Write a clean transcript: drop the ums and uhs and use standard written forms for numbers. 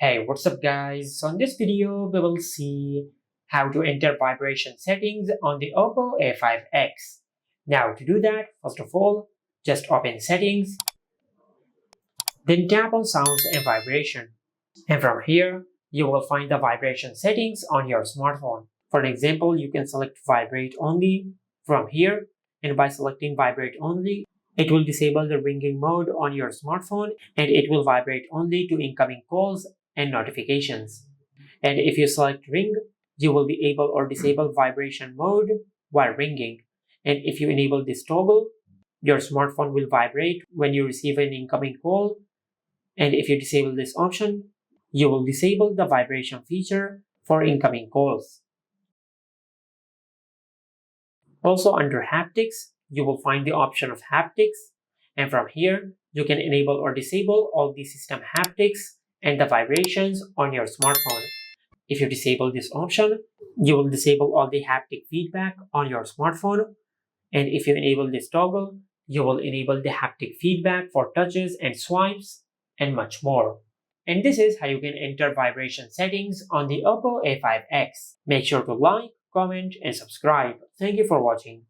Hey, what's up guys? So in this video, we will see how to enter vibration settings on the Oppo A5x. Now to do that, first of all, just open settings, then tap on sounds and vibration. And from here, you will find the vibration settings on your smartphone. For example, you can select vibrate only from here, and by selecting vibrate only, it will disable the ringing mode on your smartphone and it will vibrate only to incoming calls and notifications. And if you select ring, you will be able or disable vibration mode while ringing. And if you enable this toggle, your smartphone will vibrate when you receive an incoming call. And if you disable this option, you will disable the vibration feature for incoming calls. Also under haptics, you will find the option of haptics, and from here, you can enable or disable all the system haptics and the vibrations on your smartphone. If you disable this option, you will disable all the haptic feedback on your smartphone, and if you enable this toggle, you will enable the haptic feedback for touches and swipes and much more. And this is how you can enter vibration settings on the Oppo A5x. Make sure to like, comment, and subscribe. Thank you for watching.